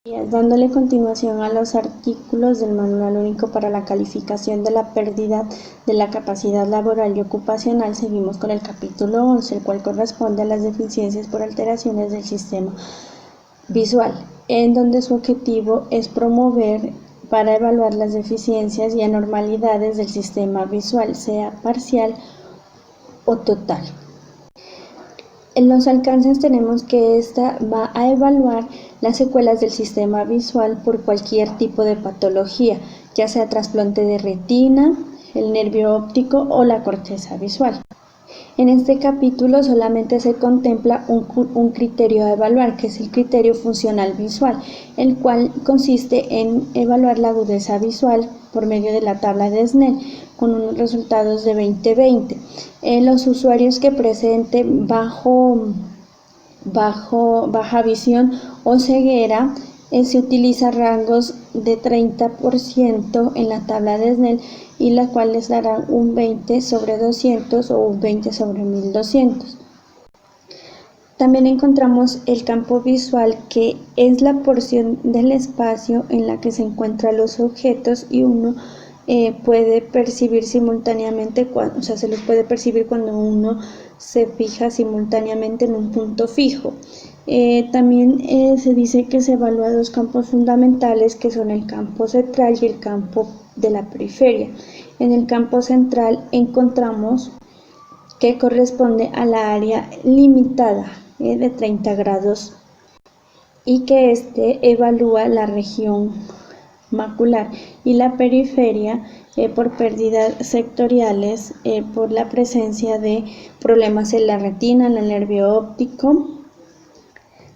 Dándole continuación a los artículos del Manual Único para la Calificación de la Pérdida de la Capacidad Laboral y Ocupacional, seguimos con el capítulo 11, el cual corresponde a las deficiencias por alteraciones del sistema visual, en donde su objetivo es promover para evaluar las deficiencias y anormalidades del sistema visual, sea parcial o total. En los alcances tenemos que esta va a evaluar las secuelas del sistema visual por cualquier tipo de patología, ya sea trasplante de retina, el nervio óptico o la corteza visual. En este capítulo solamente se contempla un criterio a evaluar, que es el criterio funcional visual, el cual consiste en evaluar la agudeza visual por medio de la tabla de Snell, con unos resultados de 20-20. Los usuarios que presenten baja visión o ceguera, se utiliza rangos de 30% en la tabla de Snell, y la cual les dará un 20 sobre 200 o un 20 sobre 1200. También encontramos el campo visual, que es la porción del espacio en la que se encuentran los objetos y uno puede percibir simultáneamente, se los puede percibir cuando uno se fija simultáneamente en un punto fijo. También se dice que se evalúa dos campos fundamentales, que son el campo central y el campo de la periferia. En el campo central encontramos que corresponde a la área limitada de 30 grados y que evalúa la región macular, y la periferia por pérdidas sectoriales por la presencia de problemas en la retina, en el nervio óptico,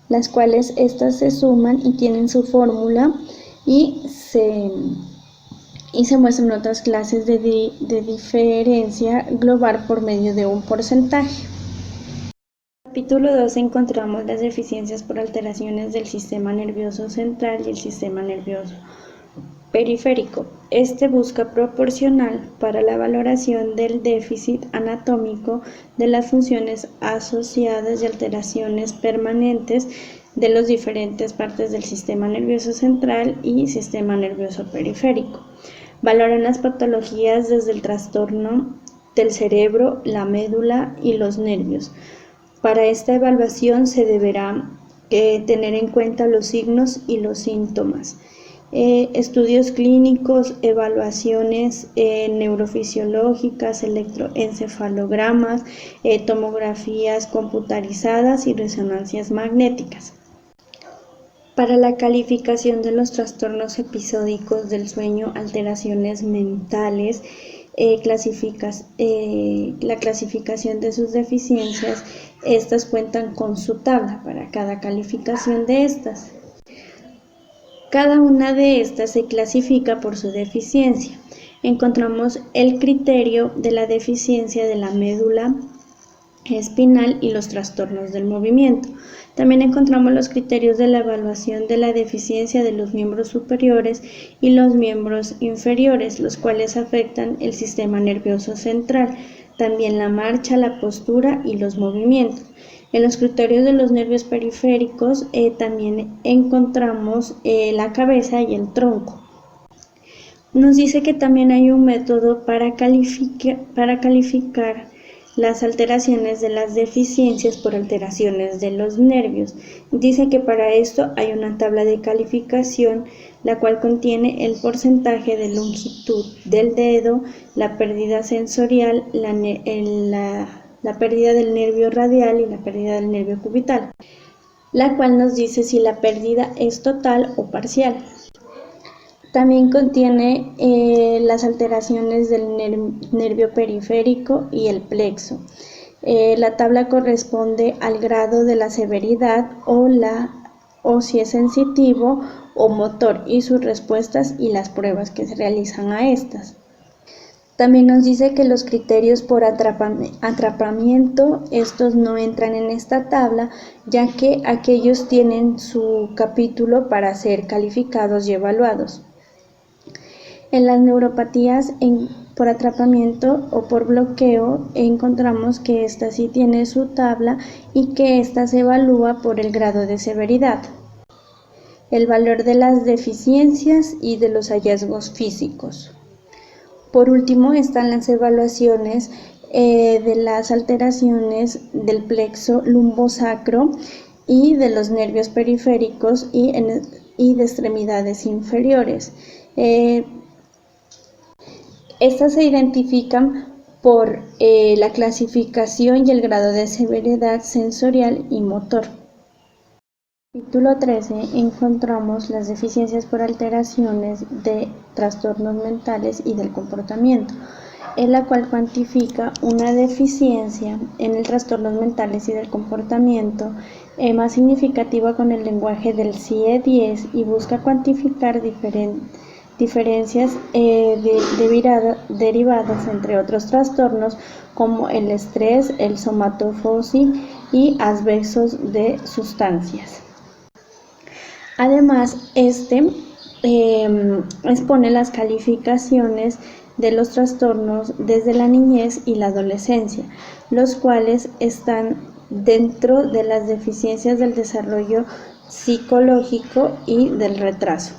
las cuales estas se suman y tienen su fórmula y se muestran otras clases de diferencia global por medio de un porcentaje. En el capítulo 2 encontramos las deficiencias por alteraciones del sistema nervioso central y el sistema nervioso periférico. Busca proporcional para la valoración del déficit anatómico de las funciones asociadas y alteraciones permanentes de las diferentes partes del sistema nervioso central y sistema nervioso periférico. Valoran las patologías desde el trastorno del cerebro, la médula y los nervios. Para esta evaluación se deberá tener en cuenta los signos y los síntomas. Estudios clínicos, evaluaciones neurofisiológicas, electroencefalogramas, tomografías computarizadas y resonancias magnéticas. Para la calificación de los trastornos episódicos del sueño, alteraciones mentales, la clasificación de sus deficiencias, estas cuentan con su tabla para cada calificación de estas. Cada una de estas se clasifica por su deficiencia. Encontramos el criterio de la deficiencia de la médula espinal y los trastornos del movimiento. También encontramos los criterios de la evaluación de la deficiencia de los miembros superiores y los miembros inferiores, los cuales afectan el sistema nervioso central, también la marcha, la postura y los movimientos. En los criterios de los nervios periféricos también encontramos la cabeza y el tronco. Nos dice que también hay un método para calificar las alteraciones de las deficiencias por alteraciones de los nervios. Dice que para esto hay una tabla de calificación, la cual contiene el porcentaje de longitud del dedo, la pérdida sensorial, la pérdida del nervio radial y la pérdida del nervio cubital, la cual nos dice si la pérdida es total o parcial. También contiene las alteraciones del nervio periférico y el plexo. La tabla corresponde al grado de la severidad o si es sensitivo o motor, y sus respuestas y las pruebas que se realizan a estas. También nos dice que los criterios por atrapamiento, estos no entran en esta tabla, ya que aquellos tienen su capítulo para ser calificados y evaluados. En las neuropatías por atrapamiento o por bloqueo encontramos que esta sí tiene su tabla y que esta se evalúa por el grado de severidad. el valor de las deficiencias y de los hallazgos físicos. Por último están las evaluaciones de las alteraciones del plexo lumbosacro y de los nervios periféricos y de extremidades inferiores. Estas se identifican por la clasificación y el grado de severidad sensorial y motor. Capítulo 13 encontramos las deficiencias por alteraciones de trastornos mentales y del comportamiento, en la cual cuantifica una deficiencia en el trastornos mentales y del comportamiento más significativa con el lenguaje del CIE-10 y busca cuantificar diferencias derivadas entre otros trastornos como el estrés, el somatofosis y asbesos de sustancias. Además, expone las calificaciones de los trastornos desde la niñez y la adolescencia, los cuales están dentro de las deficiencias del desarrollo psicológico y del retraso.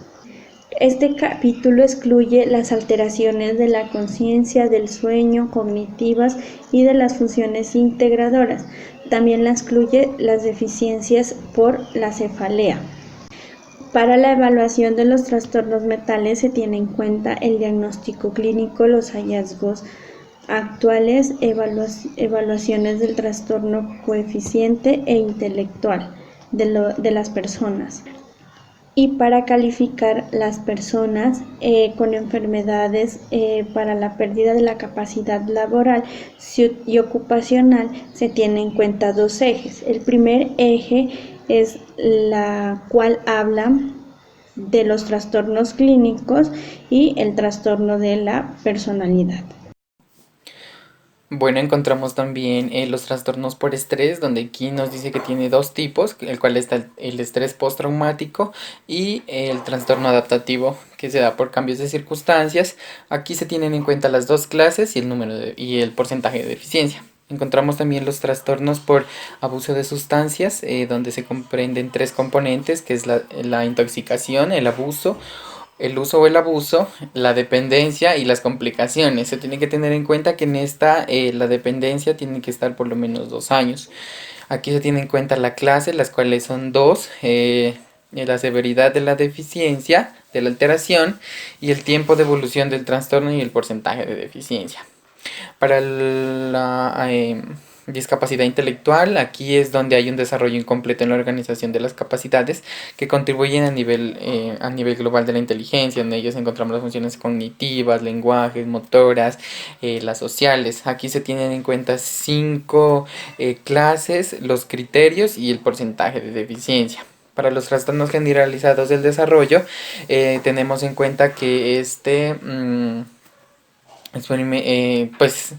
Este capítulo excluye las alteraciones de la conciencia, del sueño, cognitivas y de las funciones integradoras. También la excluye las deficiencias por la cefalea. Para la evaluación de los trastornos mentales se tiene en cuenta el diagnóstico clínico, los hallazgos actuales, evaluaciones del trastorno coeficiente e intelectual de las personas. Y para calificar las personas con enfermedades para la pérdida de la capacidad laboral y ocupacional se tienen en cuenta dos ejes. El primer eje es la cual habla de los trastornos clínicos y el trastorno de la personalidad. Bueno, encontramos también los trastornos por estrés, donde aquí nos dice que tiene dos tipos, el cual está el estrés postraumático y el trastorno adaptativo, que se da por cambios de circunstancias. Aquí se tienen en cuenta las dos clases y y el porcentaje de deficiencia. Encontramos también los trastornos por abuso de sustancias, donde se comprenden tres componentes, que es la intoxicación, el uso o el abuso, la dependencia y las complicaciones. Se tiene que tener en cuenta que en esta la dependencia tiene que estar por lo menos 2 años. Aquí se tiene en cuenta la clase, las cuales son dos, la severidad de la deficiencia, de la alteración, y el tiempo de evolución del trastorno y el porcentaje de deficiencia. Para la discapacidad intelectual, aquí es donde hay un desarrollo incompleto en la organización de las capacidades que contribuyen a nivel global de la inteligencia. En ellos encontramos las funciones cognitivas, lenguajes, motoras, las sociales. Aquí se tienen en cuenta 5 clases, los criterios y el porcentaje de deficiencia. Para los trastornos generalizados del desarrollo, tenemos en cuenta que pues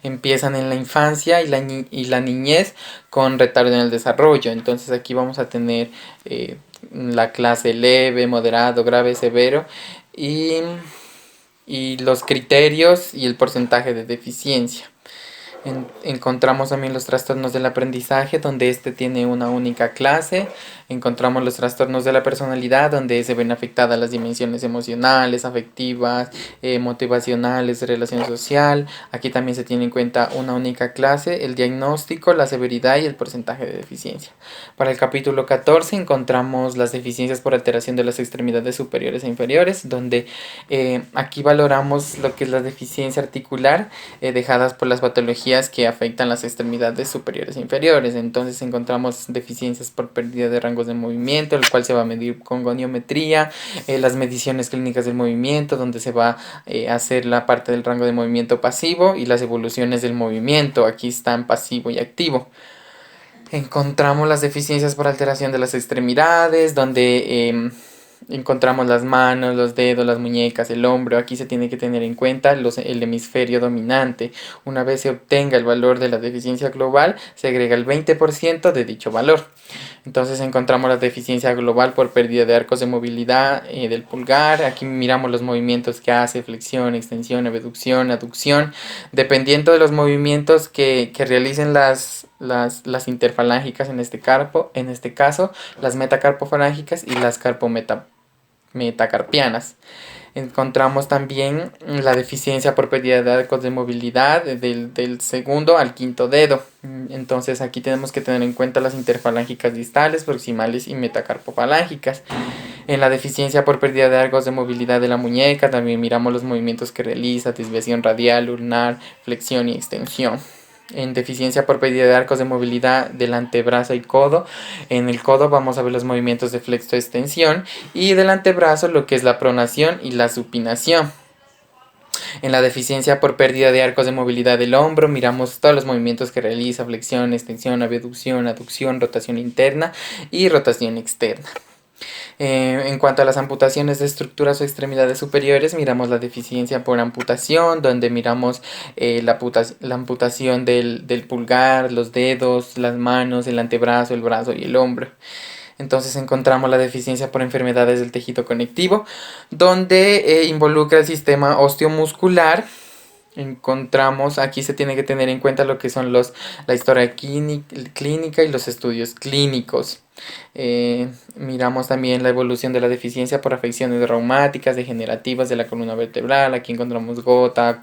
empiezan en la infancia y la niñez con retardo en el desarrollo. Entonces aquí vamos a tener la clase leve, moderado, grave, severo y, y los criterios y el porcentaje de deficiencia. Encontramos también los trastornos del aprendizaje, donde tiene una única clase. Encontramos los trastornos de la personalidad, donde se ven afectadas las dimensiones emocionales, afectivas, motivacionales, de relación social. Aquí también se tiene en cuenta una única clase, el diagnóstico, la severidad y el porcentaje de deficiencia. Para el capítulo 14 encontramos las deficiencias por alteración de las extremidades superiores e inferiores, donde aquí valoramos lo que es la deficiencia articular dejadas por las patologías que afectan las extremidades superiores e inferiores. Entonces encontramos deficiencias por pérdida de rangos de movimiento, el cual se va a medir con goniometría, las mediciones clínicas del movimiento, donde se va a hacer la parte del rango de movimiento pasivo y las evoluciones del movimiento. Aquí están pasivo y activo. Encontramos las deficiencias por alteración de las extremidades, donde encontramos las manos, los dedos, las muñecas, el hombro. Aquí se tiene que tener en cuenta el hemisferio dominante. Una vez se obtenga el valor de la deficiencia global, se agrega el 20% de dicho valor. Entonces encontramos la deficiencia global por pérdida de arcos de movilidad del pulgar. Aquí miramos los movimientos que hace, flexión, extensión, abducción, aducción. Dependiendo de los movimientos que realicen las las interfalángicas en este caso, las metacarpofalángicas y las metacarpianas. Encontramos también la deficiencia por pérdida de arcos de movilidad del segundo al quinto dedo. Entonces aquí tenemos que tener en cuenta las interfalángicas distales, proximales y metacarpofalángicas. En la deficiencia por pérdida de arcos de movilidad de la muñeca también miramos los movimientos que realiza, desviación radial, ulnar, flexión y extensión. En deficiencia por pérdida de arcos de movilidad del antebrazo y codo, en el codo vamos a ver los movimientos de flexo-extensión y del antebrazo lo que es la pronación y la supinación. En la deficiencia por pérdida de arcos de movilidad del hombro, miramos todos los movimientos que realiza, flexión, extensión, abducción, aducción, rotación interna y rotación externa. En cuanto a las amputaciones de estructuras o extremidades superiores, miramos la deficiencia por amputación, donde miramos la amputación del pulgar, los dedos, las manos, el antebrazo, el brazo y el hombro. Entonces encontramos la deficiencia por enfermedades del tejido conectivo, donde involucra el sistema osteomuscular. Encontramos, aquí se tiene que tener en cuenta lo que son la historia clínica y los estudios clínicos. Miramos también la evolución de la deficiencia por afecciones reumáticas, degenerativas de la columna vertebral. Aquí encontramos gota,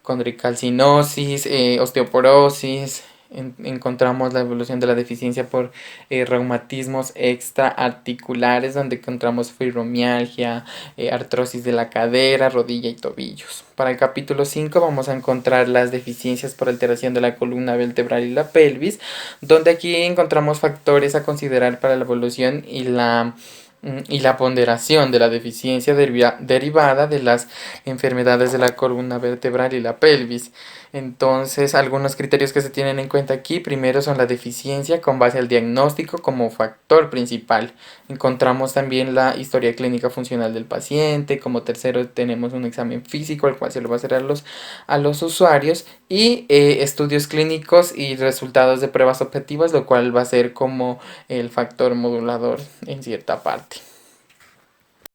condrocalcinosis, osteoporosis. Encontramos la evolución de la deficiencia por reumatismos extraarticulares, donde encontramos fibromialgia, artrosis de la cadera, rodilla y tobillos. Para el capítulo 5 vamos a encontrar las deficiencias por alteración de la columna vertebral y la pelvis, donde aquí encontramos factores a considerar para la evolución y la ponderación de la deficiencia derivada de las enfermedades de la columna vertebral y la pelvis. Entonces, algunos criterios que se tienen en cuenta aquí, primero son la deficiencia con base al diagnóstico como factor principal. Encontramos también la historia clínica funcional del paciente. Como tercero tenemos un examen físico, el cual se lo va a hacer a los usuarios, y estudios clínicos y resultados de pruebas objetivas, lo cual va a ser como el factor modulador en cierta parte.